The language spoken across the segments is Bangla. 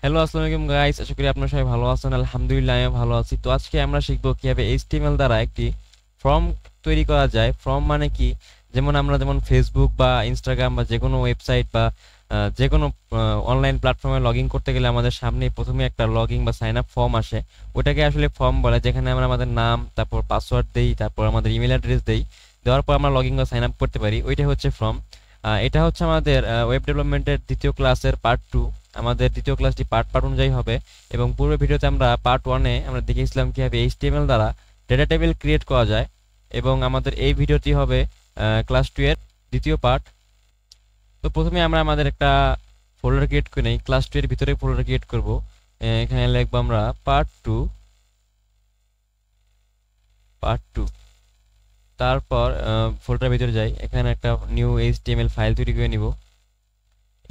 হ্যালো, আসসালামু আলাইকুম গাইস। আশা করি আপনারা সবাই ভালো আছেন। আলহামদুলিল্লাহ আমিও ভালো আছি। তো আজকে আমরা শিখবো কিভাবে এইচটিএমএল দ্বারা একটি ফর্ম তৈরি করা যায়। ফর্ম মানে কি? যেমন ফেসবুক বা ইনস্টাগ্রাম বা যে কোনো ওয়েবসাইট বা যে কোনো অনলাইন প্ল্যাটফর্মে লগ ইন করতে গেলে আমাদের সামনে প্রথমে একটা লগ ইন বা সাইন আপ ফর্ম আসে। ওটাকে আসলে ফর্ম বলে, যেখানে আমরা আমাদের নাম, তারপর পাসওয়ার্ড দেই, তারপর আমাদের ইমেল অ্যাড্রেস দেই। দেওয়ার পর আমরা লগ ইন বা সাইন আপ করতে পারি। ওইটাই হচ্ছে ফর্ম। এটা হচ্ছে আমাদের ওয়েব ডেভেলপমেন্টের দ্বিতীয় ক্লাসের পার্ট 2। আমাদের দ্বিতীয় ক্লাসটি পার্ট অনুযায়ী হবে। এবং পূর্ব ভিডিওতে আমরা পার্ট 1-এ আমরা দেখিয়েছিলাম কিভাবে এইচটিএমএল দ্বারা ডেটা টেবিল ক্রিয়েট করা যায়। এবং আমাদের এই ভিডিওটি হবে ক্লাস 2 এর দ্বিতীয় পার্ট। তো প্রথমে আমরা আমাদের একটা ফোল্ডার ক্রিয়েট করে নেই। ক্লাস 2 এর ভিতরে ফোল্ডার ক্রিয়েট করব। এখানে লিখবো আমরা পার্ট 2। তারপর ফোল্ডারের ভিতরে যাই, এখানে একটা নিউ এইচটিএমএল ফাইল তৈরি করে নিব,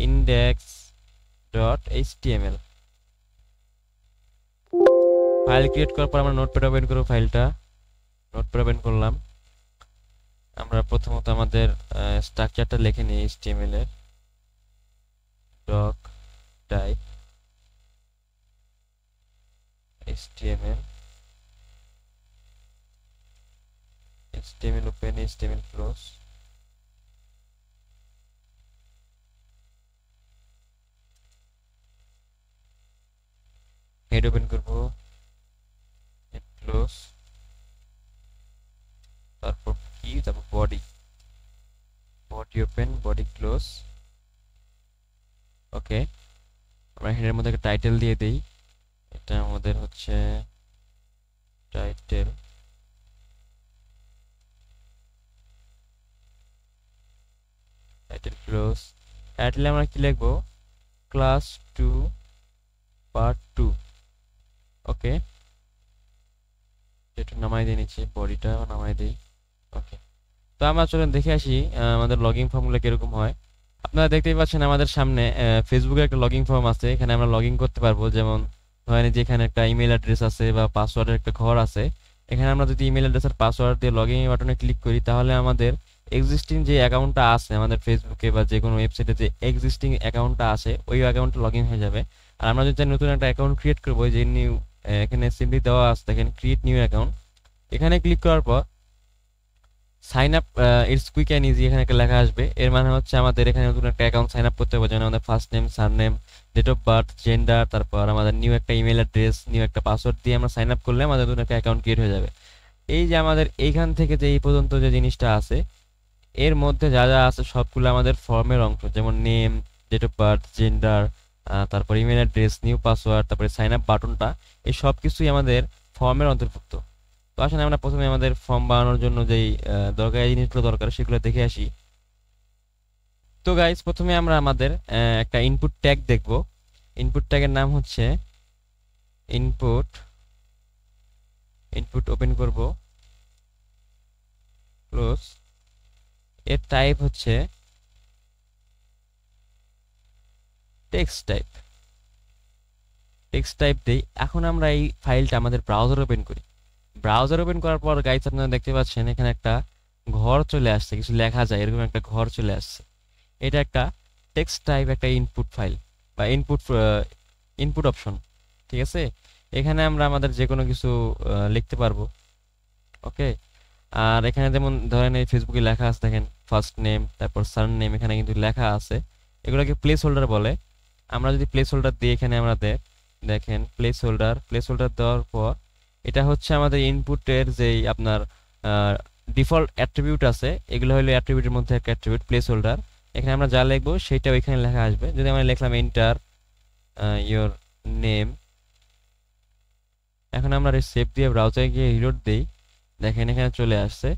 index.html। ফাইল ক্রিয়েট করার পর আমরা নোটপ্যাড ওপেন করব। নোটপ্যাড ওপেন করলাম। আমরা প্রথমত আমাদের স্ট্রাকচারটা লিখে নিই এইচটিএমএল এর। Doctype HTML, HTML open, HTML close. Head open করব, হেড ক্লোজ। তারপর body open, body close. Okay, আমরা হেডের মধ্যে একটা টাইটেল দিয়ে দেই। এটা আমাদের হচ্ছে টাইটেল। Title close. টাইটেলে আমরা কি লিখবো? Class 2 part 2। ওকে, এটা নামাই দিয়ে নিচ্ছি, বডিটা নামাই দিই। ওকে, তো আমরা চলুন দেখে আসি আমাদের লগইন ফর্মগুলো কিরকম হয়। আপনারা দেখতেই পাচ্ছেন আমাদের সামনে ফেসবুকের একটা লগইন ফর্ম আছে। এখানে আমরা লগ ইন করতে পারবো। যেমন ধরেন যে এখানে একটা ইমেল অ্যাড্রেস আছে বা পাসওয়ার্ডের একটা ঘর আছে। এখানে আমরা যদি ইমেল অ্যাড্রেস আর পাসওয়ার্ড দিয়ে লগ ইন বাটনে ক্লিক করি, তাহলে আমাদের এক্সিস্টিং যে অ্যাকাউন্টটা আছে আমাদের ফেসবুকে বা যে কোনো ওয়েবসাইটে, যে এক্সিস্টিং অ্যাকাউন্টটা আছে ওই অ্যাকাউন্টটা লগ ইন হয়ে যাবে। আর আমরা যদি নতুন একটা অ্যাকাউন্ট ক্রিয়েট করবো, যে নিউ, এখানে সিম্পলি দেওয়া আছে দেখেন ক্রিয়েট নিউ অ্যাকাউন্ট। এখানে ক্লিক করার পর sign up it's quick and easy এখানে একটা লেখা আসবে। এর মানে হচ্ছে আমাদের এখানে নতুন একটা অ্যাকাউন্ট সাইন আপ করতে হবে। যেমন আমাদের first name, surname, date of birth, gender, তারপর আমাদের নিউ একটা ইমেল অ্যাড্রেস, নিউ একটা পাসওয়ার্ড দিয়ে আমরা সাইন আপ করলে আমাদের নতুন একটা অ্যাকাউন্ট ক্রিয়েট হয়ে যাবে। এই যে আমাদের এইখান থেকে যে এই পর্যন্ত যে জিনিসটা আছে, এর মধ্যে যা যা আছে সবগুলো আমাদের ফর্মের অংশ। যেমন name, date of birth, gender, তারপর ইমেল অ্যাড্রেস, নিউ পাসওয়ার্ড, তারপরে সাইন আপ বাটনটা, এই সব কিছুই আমাদের ফর্মের অন্তর্ভুক্ত। তো আসলে আমরা প্রথমে আমাদের ফর্ম বানানোর জন্য যেই দরকারি জিনিসগুলো দরকার সেগুলো দেখে আসি। তো গাইস, প্রথমে আমরা আমাদের একটা ইনপুট ট্যাগ দেখব। ইনপুট ট্যাগের নাম হচ্ছে ইনপুট। ওপেন করব, ক্লোজ। এর টাইপ হচ্ছে টেক্সট টাইপ দেই। এখন আমরা এই ফাইলটা আমাদের ব্রাউজার ওপেন করি। ব্রাউজার ওপেন করার পর গাইস আপনারা দেখতে পাচ্ছেন এখানে একটা ঘর চলে আসছে, কিছু লেখা যায় এরকম একটা ঘর চলে আসছে। এটা একটা টেক্সট টাইপ, একটা ইনপুট ফাইল বা ইনপুট অপশন। ঠিক আছে, এখানে আমরা আমাদের যে কোনো কিছু লিখতে পারবো। ওকে, আর এখানে যেমন ধরেন এই ফেসবুকে লেখা আছে দেখেন ফার্স্ট নেম, তারপর সার নেম, এখানে কিন্তু লেখা আছে। এগুলোকে প্লেস হোল্ডার বলে। আমরা যদি প্লেস হোল্ডার দিই, এখানে আমরা দেখেন প্লেস হোল্ডার দেওয়ার পর এটা হচ্ছে আমাদের ইনপুটের যেই আপনার ডিফল্ট অ্যাট্রিবিউট আছে, এগুলো হলো অ্যাট্রিবিউটের মধ্যে একটা অ্যাট্রিবিউট প্লেস হোল্ডার। এখানে আমরা যা লিখবো সেটা ওইখানে লেখা আসবে। যদি আমরা লিখলাম এন্টার ইওর নেম, এখন আমরা সেভ দিয়ে ব্রাউজারে গিয়ে রিলোড দেই, দেখেন এখানে চলে আসছে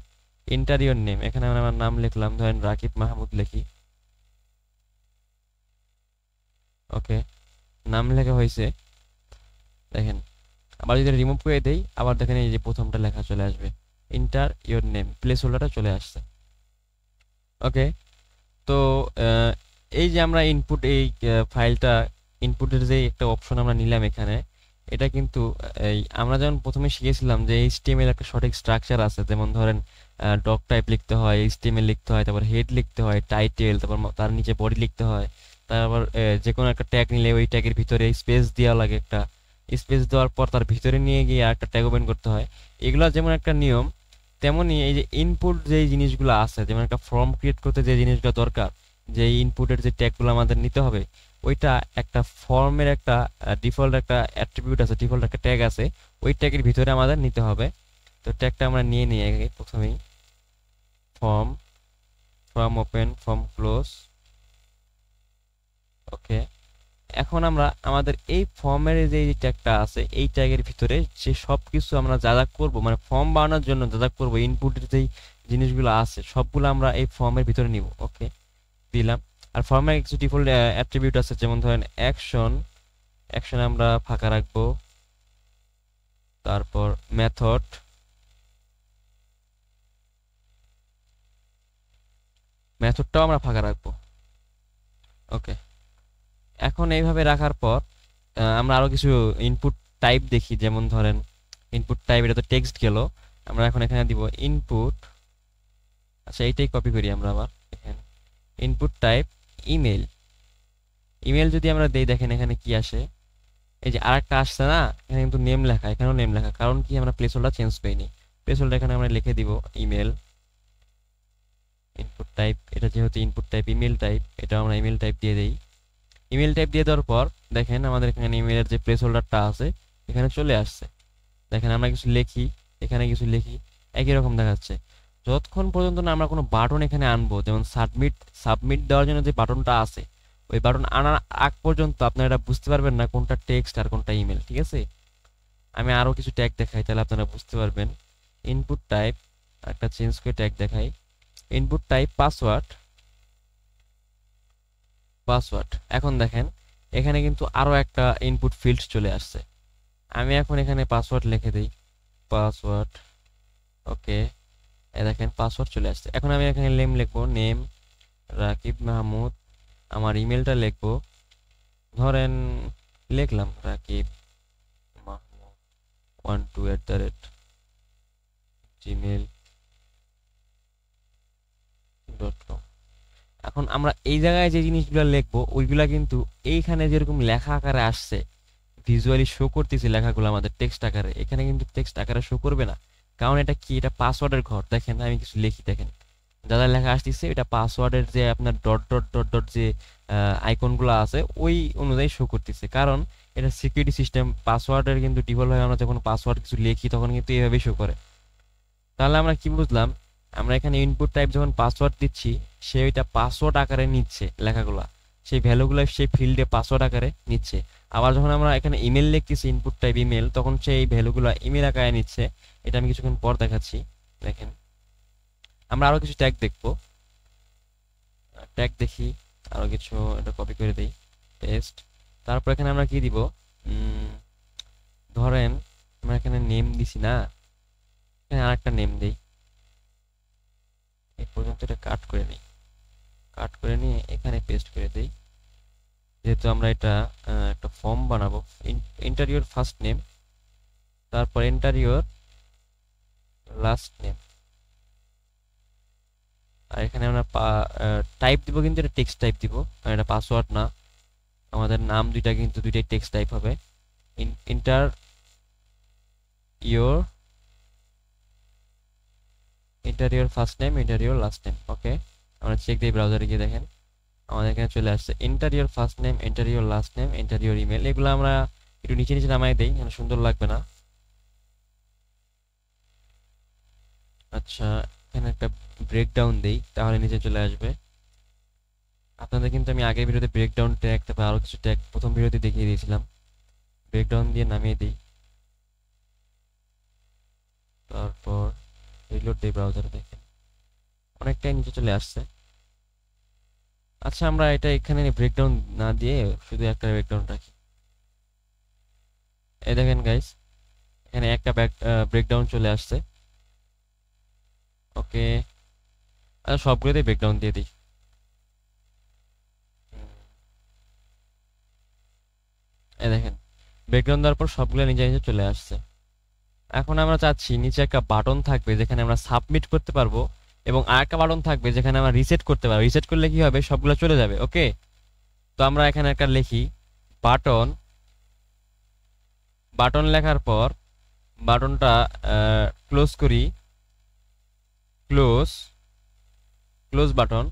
এন্টার ইওর নেম। এখানে আমরা আমার নাম লিখলাম, ধরেন রাকিব মাহমুদ লিখি। ওকে, নাম লেখা হয়েছে। দেখেন আবার যদি রিমুভ করে দেই, আবার দেখেন এই যে প্রথমটা লেখা চলে আসবে, এন্টার ইওর নেম, প্লেস হোল্ডারটা চলে আসছে। ওকে, তো এই যে আমরা এই ফাইলটা, ইনপুটের যে একটা অপশন আমরা নিলাম এখানে, এটা কিন্তু এই আমরা যেমন প্রথমে শিখেছিলাম যে এইচটিএমএল একটা সঠিক স্ট্রাকচার আছে। যেমন ধরেন ডক টাইপ লিখতে হয়, এইচটিএমএল লিখতে হয়, তারপর হেড লিখতে হয়, টাইটেল, তারপর তার নিচে বডি লিখতে হয়, তারপর যে কোনো একটা ট্যাগ নিলে ওই ট্যাগের ভিতরে স্পেস দেওয়া লাগে, একটা স্পেস দেওয়ার পর তার ভিতরে নিয়ে গিয়ে একটা ট্যাগ ওপেন করতে হয়। এগুলো যেমন একটা নিয়ম, তেমনই এই যে ইনপুট যেই জিনিসগুলো আছে, যেমন একটা ফর্ম ক্রিয়েট করতে যে জিনিসগুলো দরকার, যে ইনপুটের যে ট্যাগগুলো আমাদের নিতে হবে, ওইটা একটা ফর্মের একটা ডিফল্ট একটা অ্যাট্রিবিউট আছে, ডিফল্ট একটা ট্যাগ আছে, ওই ট্যাগের ভিতরে আমাদের নিতে হবে। তো ট্যাগটা আমরা নিয়ে নিই আগে প্রথমেই, form, form open, form close. Okay, এখন আমরা আমাদের এই ফর্মের যে ট্যাগটা আছে, এই ট্যাগের ভিতরে যে সব কিছু আমরা যা যা করবো, মানে ফর্ম বানানোর জন্য যা যা করবো, ইনপুটের যেই জিনিসগুলো আছে সবগুলো আমরা এই ফর্মের ভিতরে নিব। ওকে, দিলাম। আর ফর্মের কিছু ডিফল্ট অ্যাট্রিবিউট আছে, যেমন ধরেন অ্যাকশন, অ্যাকশন আমরা ফাঁকা রাখবো। তারপর মেথড, মেথডটাও আমরা ফাঁকা রাখবো। ওকে, এখন এইভাবে রাখার পর আমরা আরো কিছু ইনপুট টাইপ দেখি, যেমন ধরেন ইনপুট টাইপ, এটা তো টেক্সট গেল, আমরা এখন এখানে দিব ইনপুট। আচ্ছা, এইটাই কপি করি আমরা আবার এখানে, ইনপুট টাইপ ইমেল। ইমেল যদি আমরা দেই, দেখেন এখানে কি আসে, এই যে আরেকটা আসছে না, এখানে কিন্তু নেম লেখা, এখানেও নেম লেখা, কারণ কি আমরা প্লেস হোল্ডার চেঞ্জ করিনি। প্লেস হোল্ডার এখানে আমরা লিখে দিব ইমেল। ইনপুট টাইপ, এটা যেহেতু ইনপুট টাইপ ইমেল টাইপ, এটা আমরা ইমেল টাইপ দিয়ে দেই। ইমেল টাইপ দিয়ে দেওয়ার পর দেখেন আমাদের এখানে ইমেলের যে প্লেস হোল্ডারটা আছে এখানে চলে আসছে। দেখেন আমরা কিছু লিখি, এখানে কিছু লিখি, একই রকম দেখাচ্ছে। যতক্ষণ পর্যন্ত না আমরা কোনো বাটন এখানে আনবো, যেমন সাবমিট, সাবমিট দেওয়ার জন্য যে বাটনটা আছে, ওই বাটন আনার আগ পর্যন্ত আপনারা এটা বুঝতে পারবেন না কোনটা টেক্সট আর কোনটা ইমেল। ঠিক আছে, আমি আরো কিছু ট্যাগ দেখাই, তাহলে আপনারা বুঝতে পারবেন। ইনপুট টাইপ, একটা চেঞ্জ করে ট্যাগ দেখাই, ইনপুট টাইপ পাসওয়ার্ড, পাসওয়ার্ড। এখন দেখেন এখানে কিন্তু আরো একটা ইনপুট ফিল্ড চলে আসছে। আমি এখন এখানে পাসওয়ার্ড লিখে দিই, পাসওয়ার্ড। ওকে, দেখেন পাসওয়ার্ড চলে আসছে। এখন আমি এখানে নেম লিখবো, নেম রাকিব মাহমুদ। আমার ইমেলটা লিখবো, ধরেন লিখলাম রাকিব মাহমুদ 12@gmail.com। এখন আমরা এই জায়গায় যে জিনিসগুলো লিখবো ওইগুলা কিন্তু এইখানে যেরকম লেখা আকারে আসছে, ভিজুয়ালি শো করতেছি লেখাগুলো আমাদের টেক্সট আকারে, এখানে কিন্তু টেক্সট আকারে শো করবে না। কারণ এটা কি, এটা পাসওয়ার্ডের ঘর। দেখেন আমি কিছু লিখি, দেখেন যা যা লেখা আসতেছে এটা পাসওয়ার্ডের যে আপনার ডট ডট ডট ডট যে আইকনগুলো আছে ওই অনুযায়ী শো করতেছে, কারণ এটা সিকিউরিটি সিস্টেম। পাসওয়ার্ডের কিন্তু ডিফল্ট হয়, আমরা যখন পাসওয়ার্ড কিছু লিখি তখন কিন্তু এইভাবেই শো করে। তাহলে আমরা কি বুঝলাম, আমরা এখানে ইনপুট টাইপ যখন পাসওয়ার্ড দিচ্ছি, সে ওইটা পাসওয়ার্ড আকারে নিচ্ছে লেখাগুলা, সেই ভ্যালুগুলো সেই ফিল্ডে পাসওয়ার্ড আকারে নিচ্ছে। আবার যখন আমরা এখানে ইমেল লিখতেছি, ইনপুট টাইপ ইমেল, তখন সেই ভ্যালুগুলো ইমেল আকারে নিচ্ছে। এটা আমি কিছুক্ষণ পর দেখাচ্ছি। দেখেন আমরা আরো কিছু ট্যাগ দেখবো, ট্যাগ দেখি আরো কিছু, এটা কপি করে দিই, পেস্ট। তারপর এখানে আমরা কি দিব, ধরেন আমরা এখানে নেম দিছি না, এখানে আরেকটা নেম দিই। এই পর্যন্ত এটা কাট করে নিই, কাট করে নিয়ে এখানে পেস্ট করে দিই। যেহেতু আমরা এটা একটা ফর্ম বানাবো, এন্টার ইওর ফার্স্ট নেম, তারপর এন্টার ইওর লাস্ট নেম। আর এখানে আমরা টাইপ দিব, কিন্তু এটা টেক্সট টাইপ দিব, কারণ এটা পাসওয়ার্ড না। আমাদের নাম দুইটা কিন্তু দুইটাই টেক্সট টাইপ হবে। Enter your, enter your first name, enter your last name. Okay, আমরা চেক দিই ব্রাউজারে গিয়ে, দেখেন আমাদের এখানে চলে আসছে enter your first name, enter your last name, enter your email. এগুলো আমরা একটু নিচে নিচে নামাই দেই, সুন্দর লাগবে না। আচ্ছা, এখানে একটা ব্রেকডাউন দেই, তাহলে নিচে চলে আসবে। আপনাদের কিন্তু আমি আগের ভিডিওতে ব্রেকডাউন ট্যাগ, তারপর আরো কিছু ট্যাগ প্রথম ভিডিওতে দেখিয়ে দিয়েছিলাম। ব্রেকডাউন দিয়ে নামিয়ে দিই, তারপর রিলোড দেই ব্রাউজারে, দেখেন অনেকটাই নিচে চলে আসছে। আচ্ছা, আমরা এটা এখানে ব্রেকডাউন না দিয়ে শুধু একটা ব্রেকডাউন রাখি। এই দেখেন গাইস, এখানে একটা ব্রেকডাউন চলে আসছে। ওকে, আচ্ছা সবগুলোতে ব্রেকডাউন দিয়ে দিই। এই দেখেন ব্রেকডাউন দেওয়ার পর সবগুলো নিচে নিচে চলে আসছে। এখন আমরা চাচ্ছি নিচে একটা বাটন থাকবে যেখানে আমরা সাবমিট করতে পারবো, এবং আরেকটা বাটন থাকবে যেখানে আমরা রিসেট করতে পারবো। রিসেট করলে কি হবে, সবগুলো চলে যাবে। ওকে, তো আমরা এখানে একটা লিখি বাটন। বাটন লেখার পর বাটনটা ক্লোজ করি, ক্লোজ, ক্লোজ বাটন।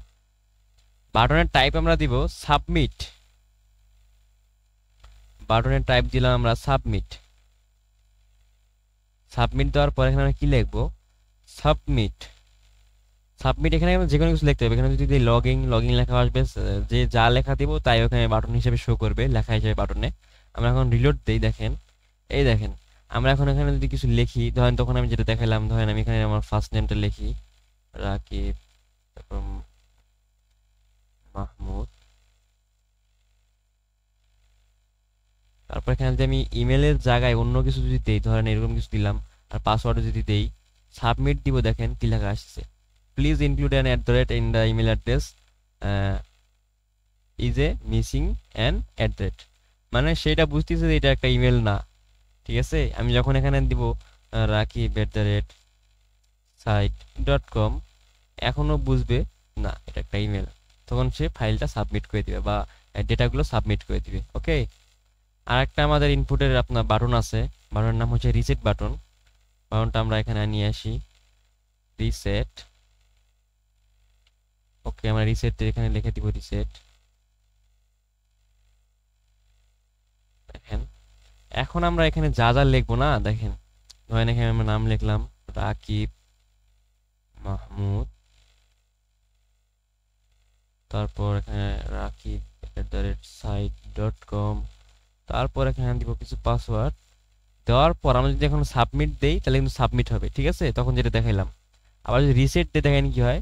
বাটনের টাইপ আমরা দিব সাবমিট। বাটনের টাইপ দিলাম আমরা সাবমিট। সাবমিট দেওয়ার পর এখানে আমরা কি লিখবো, সাবমিট। সাবমিট এখানে যে কোনো কিছু লিখতে হবে। এখানে যদি লগইন, লগইন লেখা আসবে, যে যা লেখা দিব তাই ওখানে বাটন হিসেবে শো করবে, লেখা হিসেবে বাটনে। আমরা এখন রিলোড দেই, দেখেন, এই দেখেন আমরা এখন এখানে যদি কিছু লিখি, ধরেন তখন আমি যেটা দেখালাম, ধরেন আমি এখানে আমার ফার্স্ট নেমটা লিখি রাকিব, তারপর মাহমুদ, তারপর এখানে যদি আমি ইমেলের জায়গায় অন্য কিছু যদি দেই, ধরেন এরকম কিছু দিলাম, আর পাসওয়ার্ড যদি দেই, সাবমিট দিব, দেখেন কি লেখা আসছে, please include an @ in the email address is a missing an @। মানে সেটা বুঝতেছে যে এটা একটা ইমেল না, ঠিক আছে। আমি যখন এখানে দিব রাকিব @site.com, এখনো বুঝবে না এটা একটা ইমেল, তখন সে ফাইলটা সাবমিট করে দিবে বা ডেটাগুলো সাবমিট করে দিবে। ওকে। আর একটা আমাদের ইনপুটের আপনার বাটন আছে, বাটনের নাম হচ্ছে রিসেট বাটন। বাটনটা আমরা এখানে নিয়ে আসি, রিসেট। ওকে, আমরা রিসেট এখানে লিখে দিব রিসেট। দেখেন এখন আমরা এখানে যা যা লিখবো না, দেখেন ধরেন এখানে আমরা নাম লিখলাম রাকিব মাহমুদ, তারপর এখানে রাকিব @site.com, তারপর এখানে দিব কিছু পাসওয়ার্ড। দেওয়ার পর আমরা যদি এখন সাবমিট দেই তাহলে কিন্তু সাবমিট হবে, ঠিক আছে, তখন যেটা দেখাইলাম। আবার যদি রিসেট দিয়ে দেখেন কি হয়,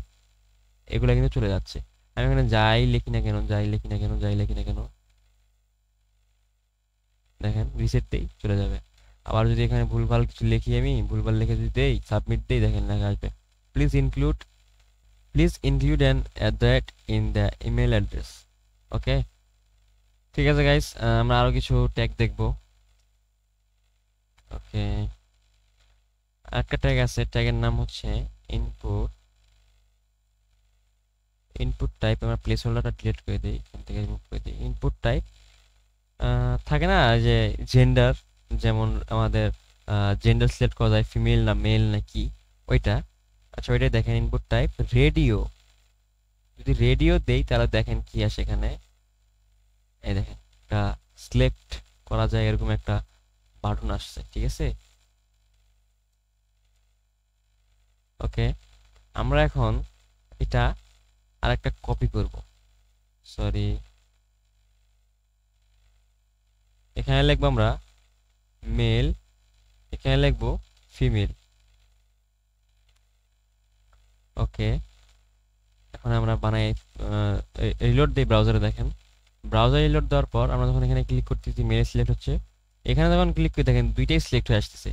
এগুলো কিন্তু চলে যাচ্ছে। আমি এখানে যাই লিখি না কেন, যাই লিখি না কেন, যাই লিখি না কেন, দেখেন রিসেট দেই চলে যাবে। আবার যদি এখানে ভুলভাল কিছু লিখি, আমি ভুলভাল লিখে যদি দেই, সাবমিট দেই, দেখেন লেখা আসবে please include, please include an in the email address. Okay, ঠিক আছে গাইস, আমরা আরো কিছু ট্যাগ দেখবো। ওকে, একটা ট্যাগ আছে, ট্যাগের নাম হচ্ছে ইনপুট। ইনপুট টাইপ আমরা প্লেস হোল্ডারটা ডিলিট করে দিই, এখান থেকে রিমুভ করে দিই। ইনপুট টাইপ থাকে না যে জেন্ডার, যেমন আমাদের জেন্ডার সিলেক্ট করা যায় ফিমেল না মেল না কি, ওইটা। আচ্ছা ওইটাই দেখেন ইনপুট টাইপ রেডিও। যদি রেডিও দেই তাহলে দেখেন কি আসে এখানে, এই দেখেন একটা সিলেক্ট করা যায় এরকম একটা বাটন আসছে, ঠিক আছে। ওকে, আমরা এখন এটা আরেকটা কপি করব, সরি, এখানে লিখবো আমরা মেল, এখানে লিখবো ফিমেল। ওকে, এখন আমরা বানাই, রিলোড দিই ব্রাউজারে, দেখেন ব্রাউজার রিলোড দেওয়ার পর আমরা যখন এখানে ক্লিক করতেছি মেল সিলেক্ট হচ্ছে, এখানে যখন ক্লিক করে দেখেন দুইটাই সিলেক্ট হয়ে আসতেছে।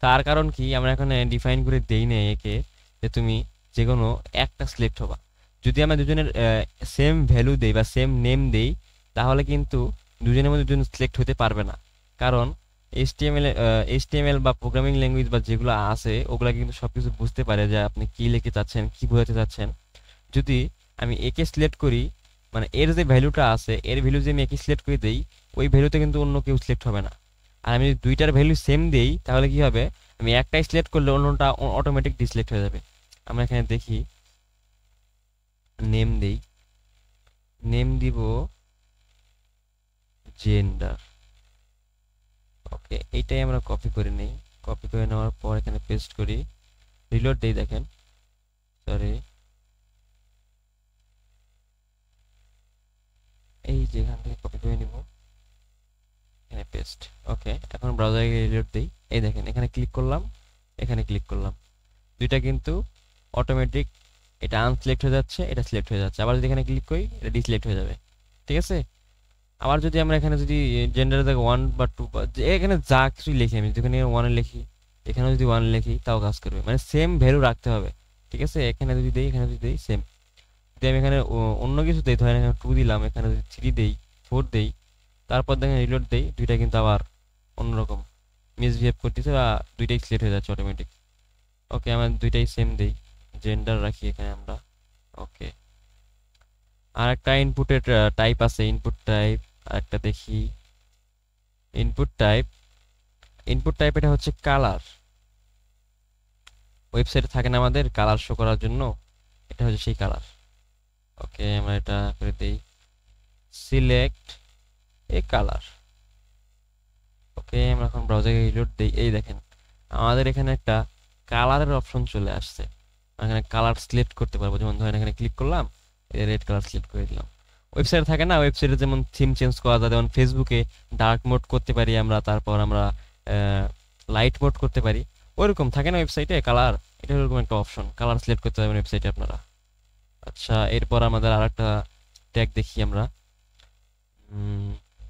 তার কারণ কি, আমরা এখানে ডিফাইন করে দেই না একে যে তুমি যে কোনো একটা সিলেক্ট হবা। যদি আমরা দুজনের সেম ভ্যালু দেই বা সেম নেম দেই, তাহলে কিন্তু দুজনের মধ্যে দুজন সিলেক্ট হতে পারবে না। কারণ এইচটিএমএল বা প্রোগ্রামিং ল্যাঙ্গুয়েজ বা যেগুলো আছে ওগুলা কিন্তু সবকিছু বুঝতে পারে যে আপনি কি লিখতে চাচ্ছেন, কি বোঝাতে চাচ্ছেন। যদি আমি একে সিলেক্ট করি, মানে এর যে ভ্যালুটা আছে এর ভ্যালু যদি আমি একে সিলেক্ট করে দেই, ওই ভ্যালুতে কিন্তু অন্য কেউ সিলেক্ট হবে না। আর আমি যদি দুইটার ভ্যালু সেম দেই তাহলে কি হবে, আমি একটাই সিলেক্ট করলে অন্যটা অটোমেটিক ডিসিলেক্ট হয়ে যাবে। আমরা এখানে দেখি, নেম দেই, নেম দিব জেন্ডার। ওকে, এইটাই আমরা কপি করে নেই। কপি করে নেওয়ার পর এখানে পেস্ট করি, রিলোড দেই, দেখেন সরি, এই যেখান থেকে কপি করে নিব, এখানে পেস্ট। ওকে, এখন ব্রাউজারে রিলোড দেই, এই দেখেন এখানে ক্লিক করলাম, এখানে ক্লিক করলাম, দুইটা কিন্তু অটোমেটিক, এটা আনসিলেক্ট হয়ে যাচ্ছে, এটা সিলেক্ট হয়ে যাচ্ছে। আবার যদি এখানে ক্লিক করি এটা ডিসিলেক্ট হয়ে যাবে, ঠিক আছে। আবার যদি আমরা এখানে যদি জেন্ডারের জায়গায় 1 বা 2 বা এখানে যা কিছু লিখি, আমি যেখানে 1 লিখি, এখানে যদি 1 লিখি তাও কাজ করবে, মানে সেম ভ্যালু রাখতে হবে, ঠিক আছে। এখানে যদি দেই, এখানে যদি দেই সেম। যদি আমি এখানে অন্য কিছু দেই, ধরেন এখানে 2 দিলাম, এখানে যদি 3 দেই, 4 দেই, তারপর দেখেন রিলোড দেই, দুইটা কিন্তু আবার অন্যরকম মিসবিহেভ করতেছে বা দুইটাই সিলেক্ট হয়ে যাচ্ছে অটোমেটিক। ওকে, আমরা দুইটাই সেম দেই, জেন্ডার রাখি এখানে আমরা। ওকে, আর একটা ইনপুটের টাইপ আছে, ইনপুট টাইপ। আর একটা দেখি, ইনপুট টাইপ। ইনপুট টাইপ এটা হচ্ছে কালার। ওয়েবসাইটে থাকে না আমাদের কালার শো করার জন্য, এটা হচ্ছে সেই কালার। ওকে, আমরা এটা করে দেই সিলেক্ট এ কালার। ওকে, আমরা এখন ব্রাউজারে রিলোড দেই। এই দেখেন আমাদের এখানে একটা কালারের অপশন চলে আসছে। এখানে কালার সিলেক্ট করতে পারবো, যেমন ধরেন এখানে ক্লিক করলাম, রেড কালার সিলেক্ট করে দিলাম। ওয়েবসাইটে থাকে না, ওয়েবসাইটে যেমন থিম চেঞ্জ করা যায়, যেমন ফেসবুকে ডার্ক মোড করতে পারি আমরা, তারপর আমরা লাইট মোড করতে পারি, ওইরকম থাকে না ওয়েবসাইটে কালার। এটা এরকম একটা অপশন, কালার সিলেক্ট করতে পারবেন ওয়েবসাইটে আপনারা। আচ্ছা, এরপর আমাদের আর একটা ট্যাগ দেখি আমরা।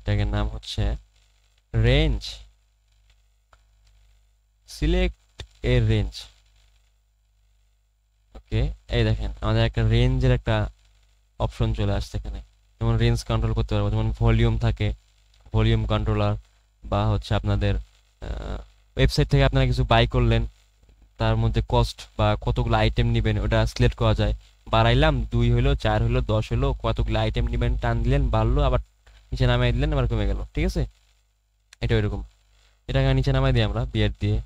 ট্যাগের নাম হচ্ছে range. Select a range. Okay, এই দেখেন আমাদের একটা রেঞ্জের একটা অপশন চলে আসছে এখানে। যেমন রেঞ্জ কন্ট্রোল করতে পারবো, যেমন ভলিউম থাকে, ভলিউম কন্ট্রোলার, বা হচ্ছে আপনাদের ওয়েবসাইট থেকে আপনারা কিছু বাই করলেন, তার মধ্যে কস্ট বা কতগুলো আইটেম নেবেন ওটা সিলেক্ট করা যায়। বাড়াইলাম, 2 হলো, 4 হলো, 10 হলো, কতগুলো আইটেম নেবেন টান দিলেন, বাড়লো, আবার নিচে নামাই দিলেন, আবার কমে গেল। ঠিক আছে, এটা ওইরকম। এটাকে নিচে নামাই দিই আমরা বিয়ার দিয়ে,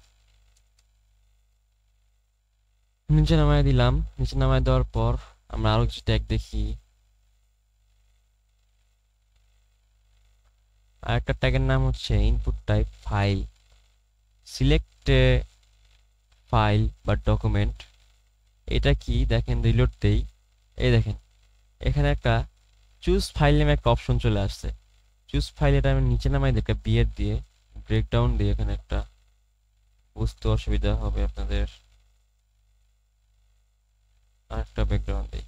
নিচে নামাই দিলাম। নিচে নামাই দেওয়ার পর আমরা আরো কিছু ট্যাগ দেখি। আর একটা ট্যাগের নাম হচ্ছে input type file. Select file বা ডকুমেন্ট। এটা কি দেখেন, রিলোড দেই। এই দেখেন এখানে একটা চুজ ফাইল নামে একটা অপশন চলে আসছে। চুজ ফাইল, এটা আমি নিচে নামাই দিই একটা বিয়ার দিয়ে, ব্রেকডাউন দিয়ে, এখানে একটা বুঝতে অসুবিধা হবে আপনাদের, আর একটা ব্যাকগ্রাউন্ড দিই।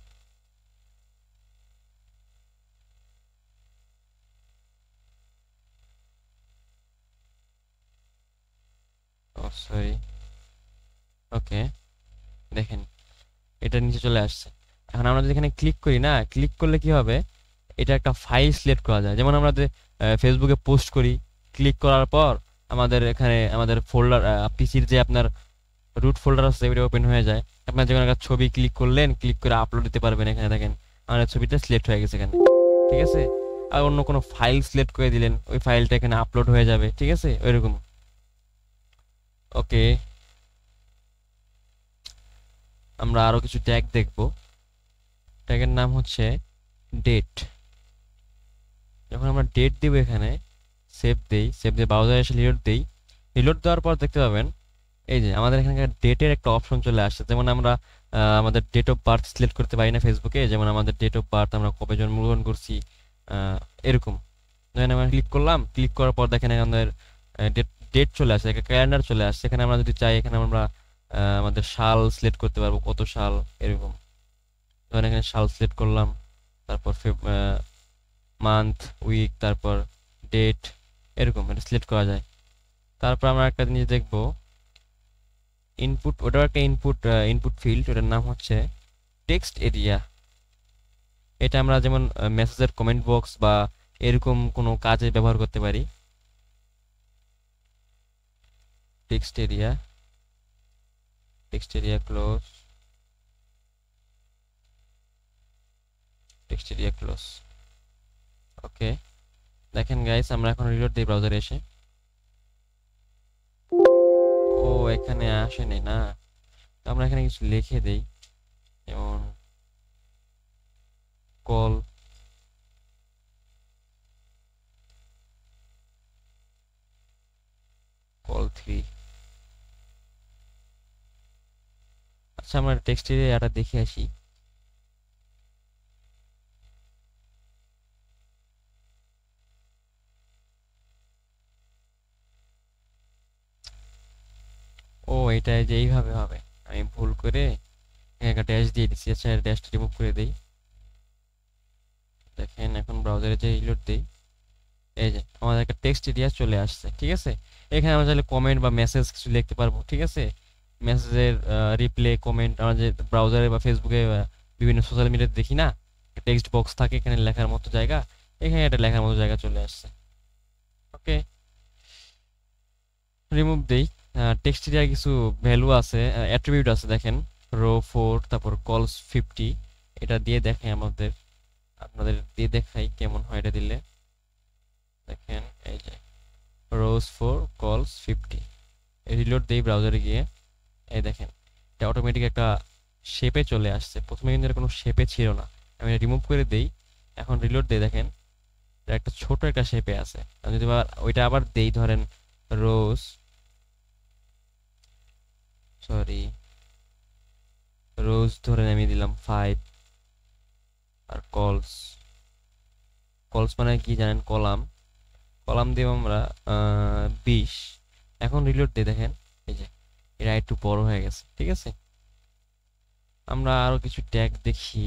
ও সরি। ওকে, দেখেন এটা নিচে চলে আসছে। এখন আমরা যদি এখানে ক্লিক করি না, ক্লিক করলে কি হবে, এটা একটা ফাইল সিলেক্ট করা যায়। যেমন আমরা যে ফেসবুকে পোস্ট করি, ক্লিক করার পর আমাদের এখানে আমাদের ফোল্ডার, পিসির যে আপনার রুট ফোল্ডার আছে ওটা ওপেন হয়ে যায়। আপনার যখন একটা ছবি ক্লিক করলেন, ক্লিক করে আপলোড দিতে পারবেন। এখানে দেখেন আমাদের ছবিটা সিলেক্ট হয়ে গেছে এখানে। ঠিক আছে, আর অন্য কোনো ফাইল সিলেক্ট করে দিলেন, ওই ফাইলটা এখানে আপলোড হয়ে যাবে। ঠিক আছে, ওইরকম। ওকে, আমরা আরো কিছু ট্যাগ দেখব। ট্যাগের নাম হচ্ছে ডেট। যখন আমরা ডেট দিব, এখানে সেভ দেই, সেভ দিয়ে ব্রাউজারে এসে রিলোড দেই। রিলোড দেওয়ার পর দেখতে পাবেন এই যে আমাদের এখানে ডেটের একটা অপশন চলে আসছে। যেমন আমরা আমাদের ডেট অফ বার্থ সিলেক্ট করতে পারি না ফেসবুকে, যেমন আমাদের ডেট অফ বার্থ, আমরা কবে জন্মগ্রহণ করছি, এরকম। ধরেন আমরা ক্লিক করলাম, ক্লিক করার পর দেখেন আমাদের ডেট ডেট চলে আসছে, একটা ক্যালেন্ডার চলে আসছে। এখানে আমরা যদি চাই, এখানে আমরা আমাদের সাল সিলেক্ট করতে পারবো, কত সাল, এরকম। ধরেন এখানে সাল সিলেক্ট করলাম, তারপর মান্থ, উইক, তারপর ডেট, এরকম এটা সিলেক্ট করা যায়। তারপর আমরা একটা জিনিস দেখবো, ইনপুট, ওটাও একটা ইনপুট, ইনপুট ফিল্ড, ওটার নাম হচ্ছে টেক্সট এরিয়া। এটা আমরা যেমন মেসেজের কমেন্ট বক্স বা এরকম কোনো কাজে ব্যবহার করতে পারি। Text area, text area close, text area close. Okay, দেখেন গাইস আমরা এখন রিলোড দিই ব্রাউজারে এসে। ও এখানে আসেনি না, তো আমরা এখানে কিছু লিখে দেই, যেমন কল, কল 3। আচ্ছা, আমরা টেক্সট এরিয়াটা দেখে আসি। ও এটা যে এইভাবে হবে, আমি ভুল করে একটা ড্যাশ দিয়ে দিচ্ছি। আচ্ছা, ড্যাশটা রিমুভ করে দেই। দেখেন এখন ব্রাউজারে যে রিলোড দেই, এই যে আমাদের একটা টেক্সট এরিয়া চলে আসছে। ঠিক আছে, এখানে আমরা চাইলে কমেন্ট বা মেসেজ কিছু লিখতে পারবো। ঠিক আছে, মেসেজের রিপ্লে, কমেন্ট, আমরা যে ব্রাউজারে বা ফেসবুকে বিভিন্ন সোশ্যাল মিডিয়াতে দেখি না, টেক্সট বক্স থাকে এখানে লেখার মতো জায়গা, এখানে এটা লেখার মতো জায়গা চলে আসছে। ওকে, রিমুভ দেই। টেক্সট এরিয়ার কিছু ভ্যালু আছে, অ্যাট্রিবিউট আছে। দেখেন রো 4, তারপর কলস 50, এটা দিয়ে দেখে আমাদের আপনাদের দিয়ে দেখাই কেমন হয় এটা দিলে। দেখেন এই যে রোজ ফর কলস 50, রিলোড দেই ব্রাউজারে গিয়ে, এই দেখেন এটা অটোমেটিক একটা শেপে চলে আসছে। প্রথমে কিন্তু এটা কোনো শেপে ছিল না, আমি রিমুভ করে দেই, এখন রিলোড দেই, দেখেন এটা একটা ছোট একটা শেপে আছে। আমি যদি ওইটা আবার দেই, ধরেন রোজ, সরি রোজ ধরেন আমি দিলাম 5, আর কলস, কলস মানে কি জানেন, কলাম, কলাম দিব আমরা 20। এখন রিলোড দিয়ে দেখেন এই যে এটা একটু বড় হয়ে গেছে, ঠিক আছে। আমরা আরো কিছু ট্যাগ দেখি,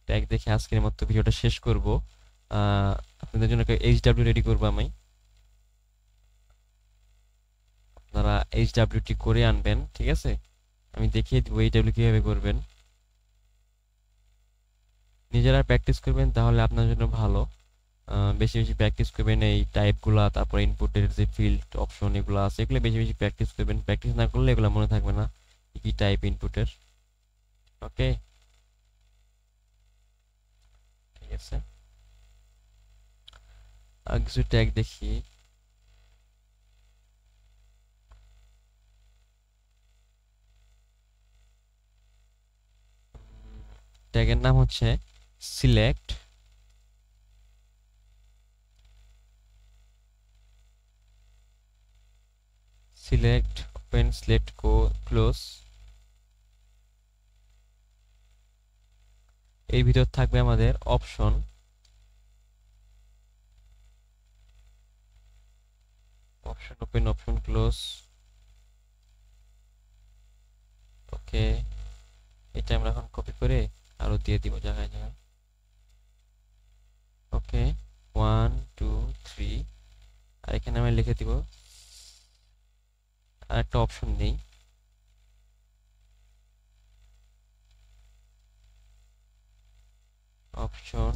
ট্যাগ দেখে আজকের মতো ভিডিওটা শেষ করব। আপনাদের জন্য একটা এইচডব্লিউ রেডি করবো আমি, আপনারা এইচডব্লিউটি করে আনবেন, ঠিক আছে। আমি দেখিয়ে দিব এইচডব্লিউ কিভাবে করবেন, নিজেরা প্র্যাকটিস করবেন তাহলে আপনার জন্য ভালো। বেশি বেশি প্র্যাকটিস করবেন এই টাইপগুলা, তারপর ইনপুটের যে ফিল্ড অপশন এগুলো আছে এগুলো বেশি বেশি প্র্যাকটিস করবেন। প্র্যাকটিস না করলে এগুলো মনে থাকবে না কি টাইপ ইনপুটের। ওকে, ঠিক আছে। আর কিছু ট্যাগ দেখি, ট্যাগের নাম হচ্ছে select, select open select close. এর ভিতর থাকবে আমাদের option, option open option close. Okay, এটা আমরা এখন কপি করে আরো দিয়ে দিব জায়গায় জায়গায়। ওকে 1 2 3, আর এখানে আমি লিখে দিব আর একটা অপশন নেই, অপশন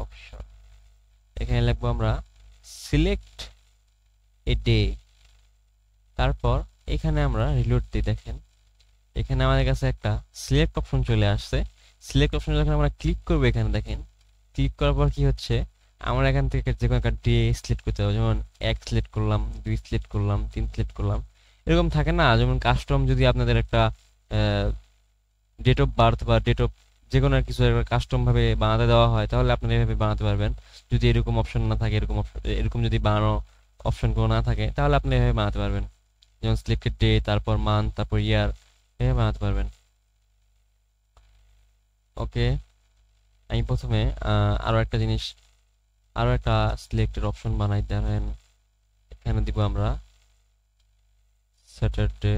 অপশন এখানে লিখবো আমরা সিলেক্ট এ ডে। তারপর এখানে আমরা রিলোড দিই, দেখেন এখানে আমাদের কাছে একটা সিলেক্ট অপশন চলে আসছে। সিলেক্ট অপশন যখন আমরা ক্লিক করবো, এখানে দেখেন ক্লিক করার পর কি হচ্ছে, আমরা এখান থেকে যে কোনো একটা ডে সিলেক্ট করতে হবে, যেমন 1 সিলেক্ট করলাম, 2 সিলেক্ট করলাম, 3 সিলেক্ট করলাম, এরকম থাকে না। যেমন কাস্টম যদি আপনাদের একটা ডেট অফ বার্থ বা ডেট অফ যে কোনো কিছু কাস্টম ভাবে বানাতে দেওয়া হয়, তাহলে আপনারা এভাবে বানাতে পারবেন। যদি এরকম অপশন না থাকে, এরকম অপশন, এরকম যদি বানানো অপশন কোনো না থাকে, তাহলে আপনি এভাবে বানাতে পারবেন। যেমন সিলেক্টেড ডে, তারপর মান্থ, তারপর ইয়ার, এভাবে বানাতে পারবেন। ওকে, আমি প্রথমে আরো একটা জিনিস, আরো একটা সিলেক্টেড অপশন বানাই, ধরেন এখানে দিব আমরা স্যাটারডে,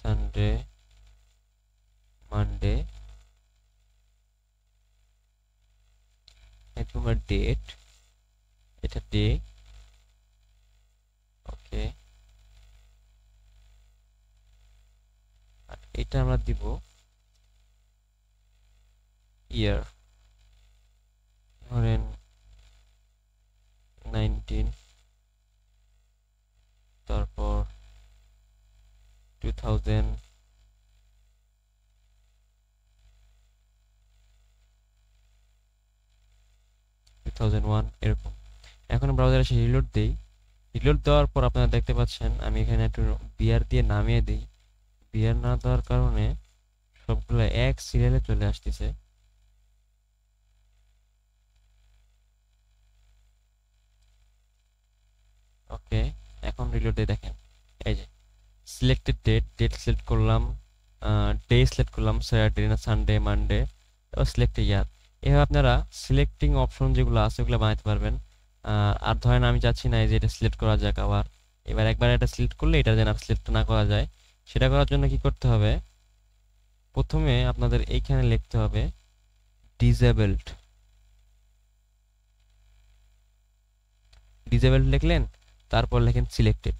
সানডে, মানডে, তোমার ডেট, এটা ডে। ওকে, আর এটা আমরা দিব ইয়ার, ধরেন 19, তারপর 2000, 2001 এরকম। এখন ব্রাউজারে এসে রিলোড দেই, রিলোড দেওয়ার পর আপনারা দেখতে পাচ্ছেন আমি এখানে একটু বিআর দিয়ে নামিয়ে দিই। বিআর না দেওয়ার কারণে সবগুলো এক সিরিয়ালে চলে আসতেছে। ওকে, এখন রিলোড দিয়ে দেখেন এই যে সিলেক্টেড ডেট, ডেট সিলেক্ট করলাম, ডে সিলেক্ট করলাম, স্যাটারডে না সানডে, মানডে, তারপর সিলেক্ট ইয়ার। এভাবে আপনারা সিলেক্টিং অপশন যেগুলো আছে ওগুলো বানাতে পারবেন। আর ধরেন আমি চাচ্ছি না এই যে এটা সিলেক্ট করা যাক আবার, এবার একবার এটা সিলেক্ট করলে এটা যেন সিলেক্ট না করা যায়, সেটা করার জন্য কি করতে হবে, প্রথমে আপনাদের এইখানে লিখতে হবে ডিসেবলড, ডিসেবলড লিখলেন, তারপর লেখেন সিলেক্টেড।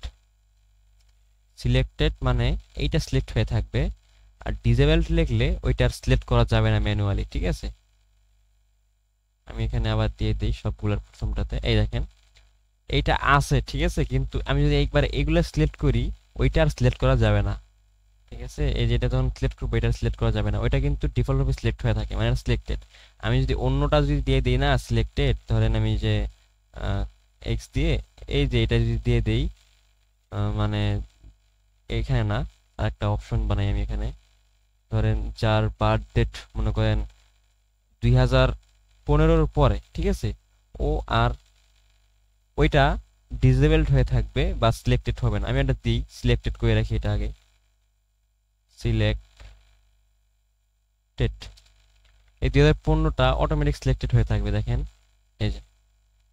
সিলেক্টেড মানে এইটা সিলেক্ট হয়ে থাকবে, আর ডিসেবলড লিখলে ওইটার সিলেক্ট করা যাবে না ম্যানুয়ালি, ঠিক আছে। আমি এখানে আবার দিয়ে দিই সবগুলোর প্রথমটাতে, এই দেখেন এইটা আছে, ঠিক আছে, কিন্তু আমি যদি একবার এগুলো সিলেক্ট করি ওইটা আর সিলেক্ট করা যাবে না, ঠিক আছে, এই যেটা যখন সিলেক্ট করবো এটা সিলেক্ট করা যাবে না, ওইটা কিন্তু ডিফল্ট ভাবে সিলেক্ট হয়ে থাকে, মানে সিলেক্টেড। আমি যদি অন্যটা যদি দিয়ে দিই না সিলেক্টেড, ধরেন আমি যে এক্স দিয়ে এই যে এটা যদি দিয়ে দেই, মানে এইখানে না, আর একটা অপশন বানাই আমি এখানে, ধরেন যার বার্থ ডেট মনে করেন 2015-র পরে, ঠিক আছে, ও আর ওইটা ডিসেবলড হয়ে থাকবে বা সিলেক্টেড হবে না। আমি এটা দিই, সিলেক্টেড করে রাখি, এটা আগে সিলেক্টেড, এই 2015টা অটোমেটিক সিলেক্টেড হয়ে থাকবে, দেখেন এই যে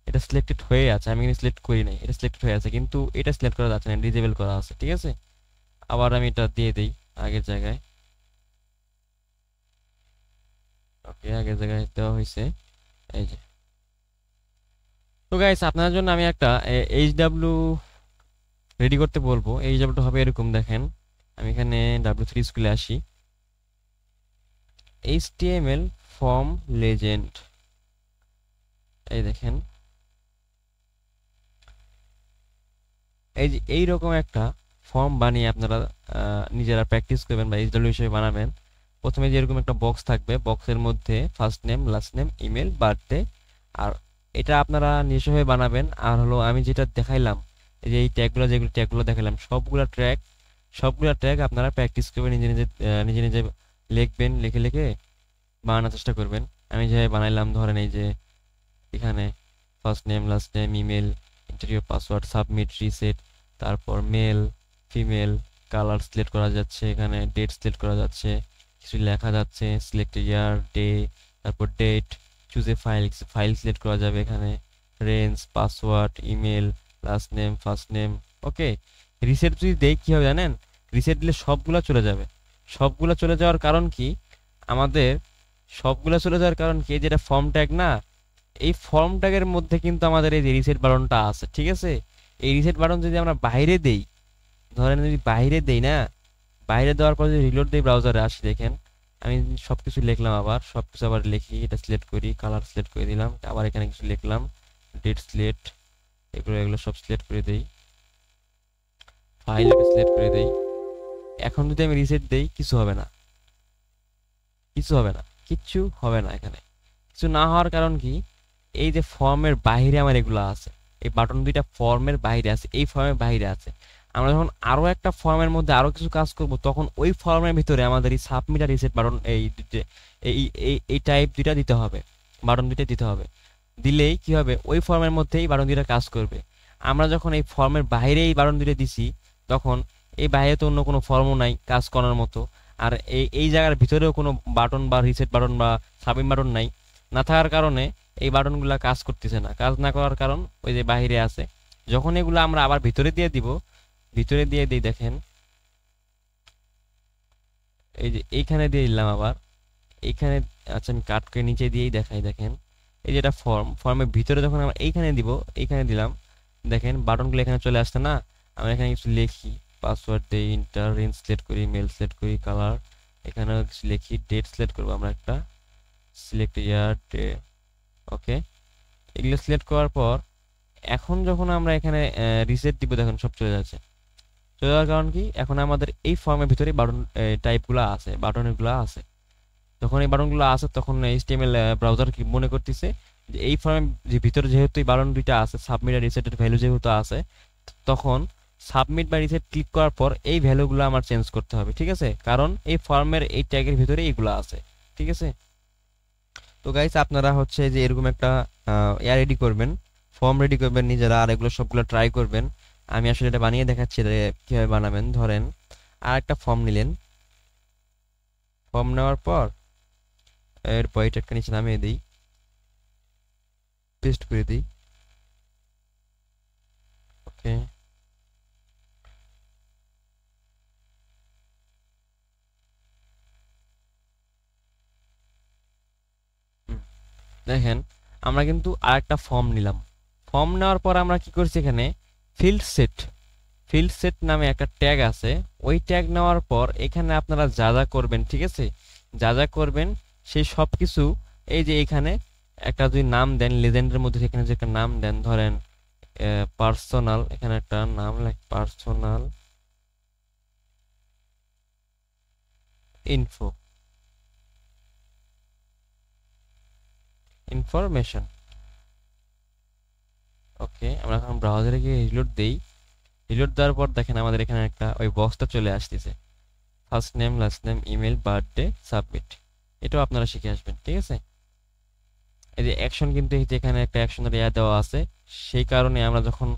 এটা সিলেক্টেড হয়ে আছে, আমি কিন্তু সিলেক্ট করি নাই, এটা সিলেক্টেড হয়ে আছে, কিন্তু এটা সিলেক্ট করা যাচ্ছে না, ডিসেবল করা আছে, ঠিক আছে। আবার আমি এটা দিয়ে দিই আগের জায়গায়, ওকে আগের জায়গায় দেওয়া হয়েছে, এই যে। তো গাইস আপনার জন্য আমি একটা এইচডব্লিউ রেডি করতে বলবো। এইচডব্লিউটা হবে এরকম, দেখেন আমি এখানে W3 স্কুলে আসি, HTML ফর্ম লেজেন্ড, এই দেখেন এই যে এইরকম একটা ফর্ম বানিয়ে আপনারা নিজেরা প্র্যাকটিস করবেন বা এইচডব্লিউ হিসেবে বানাবেন। প্রথমে যে এরকম একটা বক্স থাকবে, বক্সের মধ্যে first name, last name, email, birthday, আর এটা আপনারা নিজস্বভাবে বানাবেন। আর হলো আমি যেটা দেখাইলাম, এই যে এই ট্যাগগুলো, যেগুলো ট্যাগগুলো দেখালাম, সবগুলা ট্যাগ আপনারা প্র্যাকটিস করবেন, নিজে নিজে নিজে নিজে লিখবেন, লিখে লিখে বানানোর চেষ্টা করবেন। আমি যেভাবে বানাইলাম, ধরেন এই যে এখানে first name, last name, email, interview password, submit, reset, তারপর মেল, ফিমেল, কালার সিলেক্ট করা যাচ্ছে, এখানে ডেট সিলেক্ট করা যাচ্ছে, কিছু লেখা যাচ্ছে, সিলেক্ট ইয়ার, ডে, তারপর date, choose a file, file select করা যাবে এখানে, range, password, email, last name, first name, okay. Reset যদি দেই কি হবে জানেন, রিসেট দিলে সবগুলা চলে যাবে। সবগুলা চলে যাওয়ার কারণ কি, আমাদের সবগুলা চলে যাওয়ার কারণ কি, যেটা ফর্ম ট্যাগ না, এই ফর্ম ট্যাগের মধ্যে কিন্তু আমাদের এই যে রিসেট বাটনটা আছে, ঠিক আছে। এই রিসেট বাটন যদি আমরা বাইরে দেই, ধরেন যদি বাইরে দেই না, বাইরে দেওয়ার পর যদি রিলোড দেই, ব্রাউজারে আসি, দেখেন আমি সবকিছু লিখলাম, আবার সবকিছু আবার লিখি, এটা সিলেক্ট করি, কালার সিলেক্ট করে দিলাম, আবার এখানে কিছু লিখলাম, ডেট সিলেক্ট, এগুলো এগুলো সব সিলেক্ট করে দেই, ফাইল এটা সিলেক্ট করে দেই। এখন যদি আমি রিসেট দেই, কিছু হবে না, কিছু হবে না, কিচ্ছু হবে না। এখানে কিছু না হওয়ার কারণ কি, এই যে ফর্মের বাইরে আমার এগুলো আছে, এই বাটন দুইটা ফর্মের বাইরে আছে, এই ফর্মের বাইরে আছে। আমরা যখন আরো একটা ফর্মের মধ্যে আরো কিছু কাজ করব, তখন ওই ফর্মের ভিতরে আমাদের এই সাবমিট আর রিসেট বাটন, এই এই এই টাইপ দুইটা দিতে হবে, বাটন দুইটা দিতে হবে। দিলেই কি হবে, ওই ফর্মের মধ্যেই বাটন দুইটা কাজ করবে। আমরা যখন এই ফর্মের বাইরে এই বাটন দুইটা দিছি, তখন এই বাইরে তো অন্য কোনো ফর্মও নাই কাজ করার মতো, আর এই এই জায়গার ভিতরেও কোনো বাটন বা রিসেট বাটন বা সাবমিট বাটন নাই, না থাকার কারণে এই বাটনগুলো কাজ করতেছে না। কাজ না করার কারণ ওই যে বাইরে আছে। যখন এগুলো আমরা আবার ভিতরে দিয়ে দিব, ভিতরে দিয়ে দিই, দেখেন এই যে এইখানে দিয়ে দিলাম আবার এইখানে, আচ্ছা আমি কাট করে নিচে দিয়েই দেখাই, দেখেন এই যেটা ফর্মের ভিতরে যখন আমরা এইখানে দিব, এইখানে দিলাম, দেখেন বাটনগুলো এখানে চলে আসছে না। আমরা এখানে কিছু লিখি, পাসওয়ার্ড দিই, ইন্টার, রেঞ্জ সিলেক্ট করি, মেল সিলেক্ট করি, কালার, এখানেও কিছু লিখি, ডেট সিলেক্ট করবো আমরা একটা, সিলেক্ট ইয়ার, ডে, ওকে। এগুলো সিলেক্ট করার পর এখন যখন আমরা এখানে রিসেট দিব, দেখেন সব চলে যাচ্ছে। চলে যাওয়ার কারণ কি, এখন আমাদের এই ফর্মের ভিতরে বাটন টাইপগুলো আছে, বাটনগুলো আছে। যখন এই বাটনগুলো আছে, তখন এইচটিএমএল ব্রাউজার কি মনে করতেছে যে এই ফর্মের যে ভিতরে যেহেতু এই বাটন দুইটা আছে, সাবমিট আর রিসেটের ভ্যালু যেহেতু আছে, তখন সাবমিট বা রিসেট ক্লিক করার পর এই ভ্যালুগুলো আমার চেঞ্জ করতে হবে, ঠিক আছে, কারণ এই ফর্মের এই ট্যাগের ভিতরে এইগুলো আছে, ঠিক আছে। তো গাইস আপনারা হচ্ছে যে এরকম একটা ইয়া রেডি করবেন, ফর্ম রেডি করবেন নিজেরা, আর এগুলো সবগুলো ট্রাই করবেন। আমি আসলে এটা বানিয়ে দেখাচ্ছি যে কিভাবে বানাবেন। ধরেন আর একটা ফর্ম নিলেন, ফর্ম নেওয়ার পর এরপর এটা একটা নিচে নামিয়ে দিই, পেস্ট করে দিই, ওকে। দেখেন আমরা কিন্তু আর একটা ফর্ম নিলাম, ফর্ম নেওয়ার পর আমরা কি করছি, এখানে ফিল্ড সেট, ফিল্ড সেট নামে একটা ট্যাগ আছে। ওই ট্যাগ নেওয়ার পর এখানে আপনারা যা যা করবেন, ঠিক আছে, যা যা করবেন সেই সব কিছু, এই যে এখানে একটা যদি নাম দেন, লেজেন্ডের মধ্যে এখানে যে একটা নাম দেন, ধরেন পার্সোনাল, এখানে একটা নাম লাইক পার্সোনাল, ইনফো ইনফরমেশন। ওকে, আমরা এখন ব্রাউজারে গিয়ে রিলোড দেই। রিলোড দেওয়ার পর দেখেন আমাদের এখানে একটা ওই বক্সটা চলে আসতেছে, first name, last name, email, birthday, submit. এটাও আপনারা শিখে আসবেন, ঠিক আছে। এই যে অ্যাকশন, কিন্তু এই যে এখানে একটা অ্যাকশনের ইয়া দেওয়া আছে, সেই কারণে আমরা যখন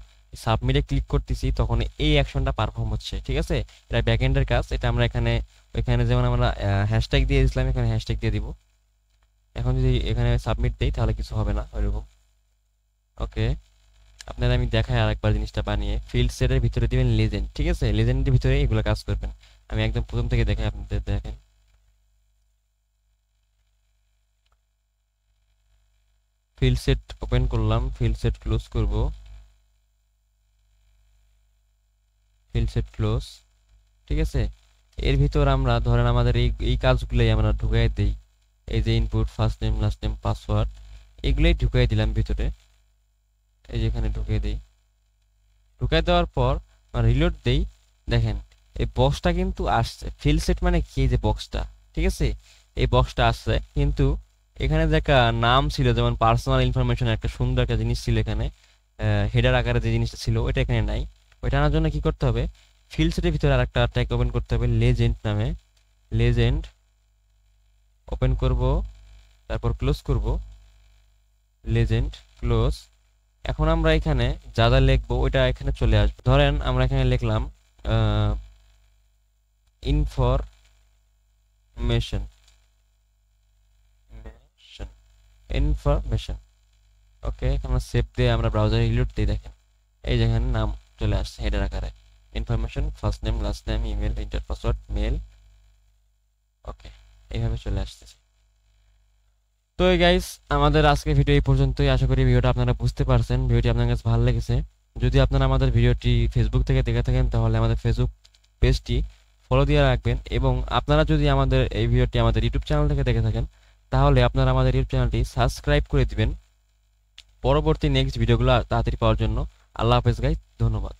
সাবমিটে ক্লিক করতেছি তখন এই অ্যাকশনটা পারফর্ম হচ্ছে, ঠিক আছে। এটা ব্যাকএন্ডের কাজ। এটা আমরা এখানে ওইখানে যেমন আমরা হ্যাশট্যাগ দিয়ে দিয়েছিলাম, এখানে হ্যাশট্যাগ দিয়ে দিব। এখন যদি এখানে সাবমিট দেই তাহলে কিছু হবে না ওইরকম। ওকে, আপনারা আমি দেখাই আরেকবার জিনিসটা বানিয়ে। ফিল্ড সেটের ভিতরে দিবেন লেজেন্ড, ঠিক আছে। লেজেন্ডের ভিতরে এগুলো কাজ করবেন। আমি একদম প্রথম থেকে দেখাই আপনাদের, দেখেন। ফিল্ড সেট ওপেন করলাম, ফিল্ড সেট ক্লোজ করব, ফিল্ড সেট ক্লোজ, ঠিক আছে। এর ভিতর আমরা ধরেন আমাদের এই কাজগুলোই আমরা ঢুকাই দেই। এই যে input, first name, last name, password, এগুলোই ঢুকাই দিলাম ভিতরে। এই যে এখানে ঢুকিয়ে দিই। ঢুকাই দেওয়ার পর রিলোড দেই, দেখেন এই বক্সটা কিন্তু আসছে। ফিল্ড সেট মানে কি, এই যে বক্সটা, ঠিক আছে। এই বক্সটা আসছে, কিন্তু এখানে যে একটা নাম ছিল, যেমন পার্সোনাল ইনফরমেশন, একটা সুন্দর একটা জিনিস ছিল এখানে, হেডার আকারে যে জিনিসটা ছিল ওইটা এখানে নাই। ওইটা আনার জন্য কি করতে হবে, ফিল্ড সেটের ভিতরে আরেকটা ট্যাগ ওপেন করতে হবে, লেজেন্ড নামে। লেজেন্ড ওপেন করব, তারপর ক্লোজ করব, লেজেন্ড ক্লোজ। এখন আমরা এখানে যা যা লিখবো ওইটা এখানে চলে আসবে। ধরেন আমরা এখানে লিখলাম ইনফরমেশন, ইনফরমেশন। ওকে, আমরা সেভ দিয়ে আমরা ব্রাউজারে রিলোড দিই, দেখেন এই যেখানে নাম চলে আসছে হেডার আকারে, information, first name, last name, email, enter password, mail. Okay, এইভাবে চলে আসতেছে। তো গাইস, আমাদের আজকের ভিডিও এই পর্যন্তই। আশা করি ভিডিওটা আপনারা বুঝতে পারছেন, ভিডিওটি আপনার কাছে ভালো লেগেছে। যদি আপনারা আমাদের ভিডিওটি ফেসবুক থেকে দেখে থাকেন তাহলে আমাদের ফেসবুক পেজটি ফলো দিয়ে রাখবেন, এবং আপনারা যদি আমাদের এই ভিডিওটি আমাদের ইউটিউব চ্যানেল থেকে দেখে থাকেন তাহলে আপনারা আমাদের ইউটিউব চ্যানেলটি সাবস্ক্রাইব করে দিবেন পরবর্তী নেক্সট ভিডিওগুলো তাড়াতাড়ি পাওয়ার জন্য। আল্লাহ হাফেজ গাইস, ধন্যবাদ।